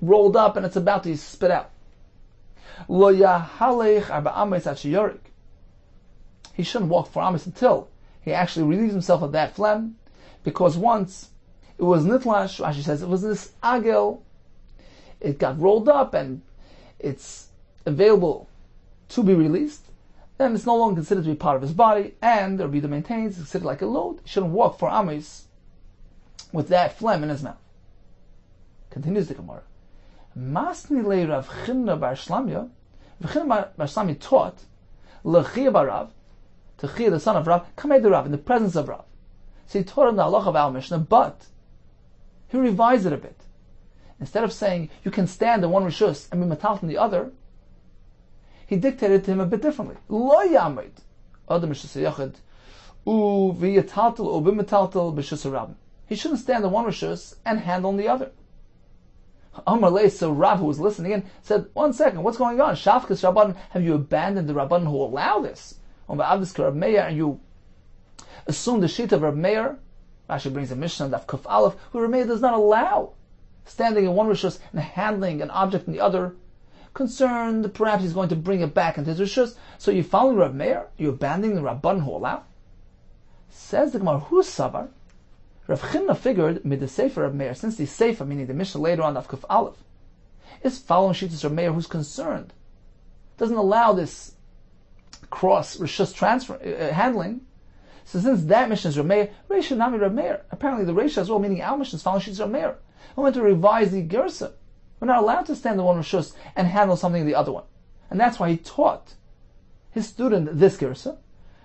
rolled up and it's about to spit out. Lo yahalech arba ames at sheyorik. He shouldn't walk 4 ames until he actually relieves himself of that phlegm, because once it was nitlash, Rashi says it was this agel, it got rolled up and it's available to be released, then it's no longer considered to be part of his body, and the Rebbe maintains it's considered like a load. He shouldn't walk 4 ames with that phlegm in his mouth. Continues the Gemara. Masni le Rav Chinna bar Shlamya. Rav Chinna bar Shlamya taught L'chia bar Rav, to Chia the son of Rav, Kamei the Rav, in the presence of Rav. So he taught him the halacha of our Mishnah, but he revised it a bit. Instead of saying you can stand in one rishus and be metal from the other, he dictated to him a bit differently. Lo yamid adam rishus hayachid u v'yataltel u b'metaltel b'rishus harabim. He shouldn't stand in one rishus and handle in the other. Amar lei, so Rav, who was listening in, said, 1 second, what's going on? Shafkas Rabbanan, have you abandoned the Rabbanan who allow this? And you assume the sheet of Rab Meir. Rashi brings a Mishnah that Kuf Aleph, who Rab Meir does not allow standing in one rishus and handling an object in the other, concerned perhaps he's going to bring it back into his rishus. So you following Rab Meir? You abandoning the Rabbanan who allow? Says the Gemara, who's Sabar? Rav Chinna figured mid the Sefer Rab Meir, since the Sefer, meaning the Mishnah later on of Kuf Aleph, is following Shittas Rab Meir, who's concerned, doesn't allow this cross rishus transfer handling. So since that Mishnah is Rab Meir, Reisha Nami Rab Meir, apparently the Reisha as well, meaning our Mishnah is following Shittas Rab Meir. We went to revise the Gersa. We're not allowed to stand in one rishus and handle something in the other one, and that's why he taught his student this Gersa.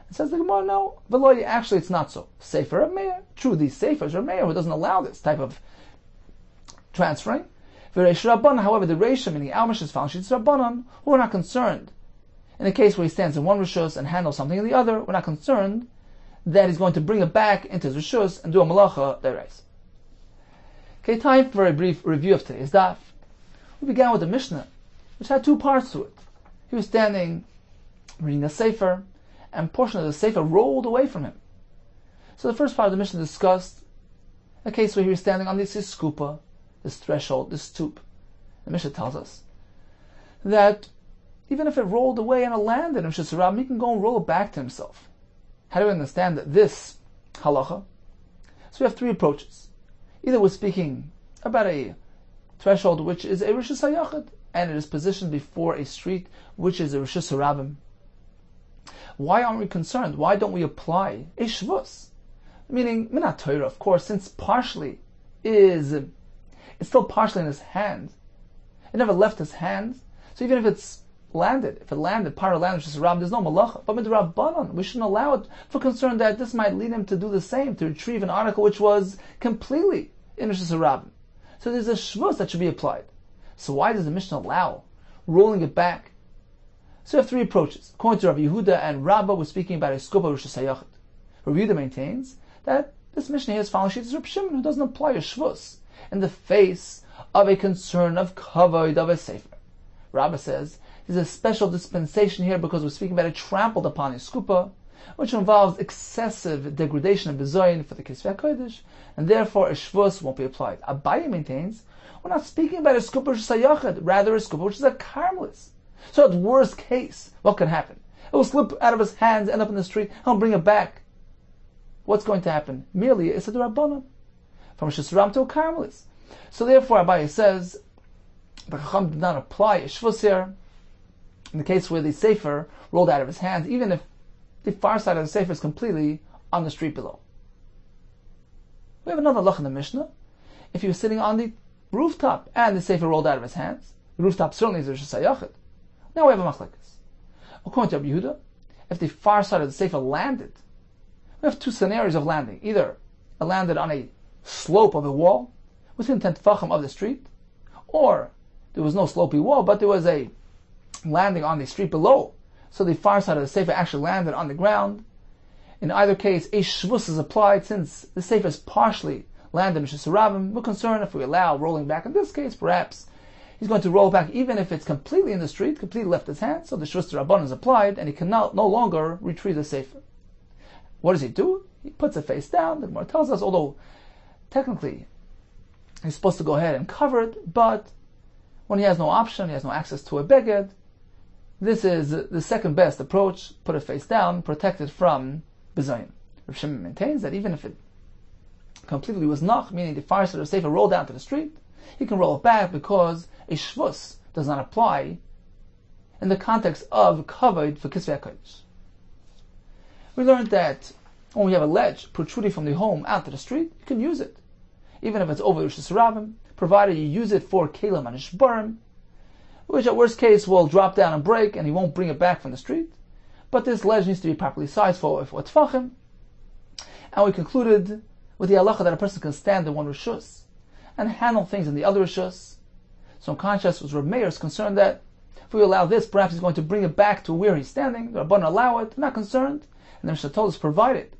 It says the Gemara, no, Veloy, actually it's not so. Sefer Rab Meir, true, the Sefer is Rab Meir, who doesn't allow this type of transferring. V'Reish Rabbanan, however, the Reisha, meaning our Mishnah is following Shittas Rabbanan, who are not concerned. In a case where he stands in one rishus and handles something in the other, we're not concerned that he's going to bring it back into his rishus and do a malacha dereis. Okay, time for a brief review of today's daf. We began with the Mishnah, which had 2 parts to it. He was standing, reading the Sefer, and a portion of the Sefer rolled away from him. So the first part of the Mishnah discussed a case where he was standing on this skupa, this threshold, this stoop. The Mishnah tells us that even if it rolled away and it landed in Rishus Harabim, he can go and roll it back to himself. How do we understand this halacha? So we have 3 approaches. Either we're speaking about a threshold which is a Rishus Hayachid, and it is positioned before a street which is a Rishus Harabim. Why aren't we concerned? Why don't we apply a Shvus? Meaning, Minat Torah, of course, since partially it's still partially in his hand. It never left his hand. So even if it landed, Para landed, Rishus Harabim, there's no malacha. But midrabanan, we shouldn't allow it for concern that this might lead him to do the same, to retrieve an article which was completely in Rishus Harabim. So there's a Shvus that should be applied. So why does the Mishnah allow rolling it back? So we have three approaches. According to Rabbi Yehuda and Rabbah, we're speaking about a scope of Rishus Hayachid. Rabbi Yehuda maintains that this Mishnah here is following Shittas Reb Shimon, who doesn't apply a Shvus in the face of a concern of kavod of a sefer. Rabbah says there's a special dispensation here because we're speaking about a trampled upon a skupa, which involves excessive degradation of bezoyin for the Kisvei HaKodesh, and therefore a Shvus won't be applied. Abaye maintains we're not speaking about a skupa which is a yachid, rather a skupa which is a karmelis. So at worst case, what could happen? It will slip out of his hands, end up in the street, and he'll bring it back. What's going to happen? Merely it's a Rabbanon, from a Rishus Harabim to a karmelis. So therefore Abaye says the Chacham did not apply a Shvus here in the case where the sefer rolled out of his hands, even if the far side of the sefer is completely on the street below. We have another loch in the Mishnah. If he was sitting on the rooftop and the sefer rolled out of his hands, the rooftop certainly is a Rishus Hayachid. Now we have a machlekes. According to Rabbi Yehuda, if the far side of the sefer landed, we have two scenarios of landing. Either it landed on a slope of a wall within 10 tefachim of the street, or there was no slopey wall, but there was a landing on the street below. So the far side of the sefer actually landed on the ground. In either case, a shvus is applied since the sefer is partially landed in Rishus Harabim. We're concerned if we allow rolling back. In this case, perhaps he's going to roll back even if it's completely in the street, completely left his hand. So the shvus Rabban is applied, and he can no longer retrieve the sefer. What does he do? He puts it face down. The Gemara tells us, although technically he's supposed to go ahead and cover it, but when he has no option, he has no access to a beged, this is the second best approach. Put it face down, protect it from bezayin. Rav Shimon maintains that even if it completely was nach, meaning the far side of the sefer rolled down to the street, he can roll it back because a shvus does not apply in the context of kavod for Kisvei HaKodesh. We learned that when we have a ledge protruding from the home out to the street, you can use it, even if it's over Rishus Harabim, provided you use it for kelim and ishbarim, which at worst case will drop down and break, and he won't bring it back from the street. But this ledge needs to be properly sized for tefachim. And we concluded with the halacha that a person can stand in one rishus and handle things in the other rishus. So in contrast, was Reb Meir's concerned that if we allow this, perhaps he's going to bring it back to where he's standing. The Rabbanan allow it, not concerned. And the Mishnah told us, provided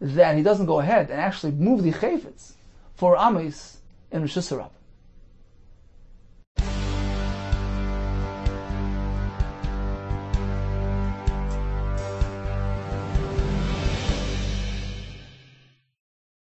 that he doesn't go ahead and actually move the chayfetz for amis in Rishus Harabim.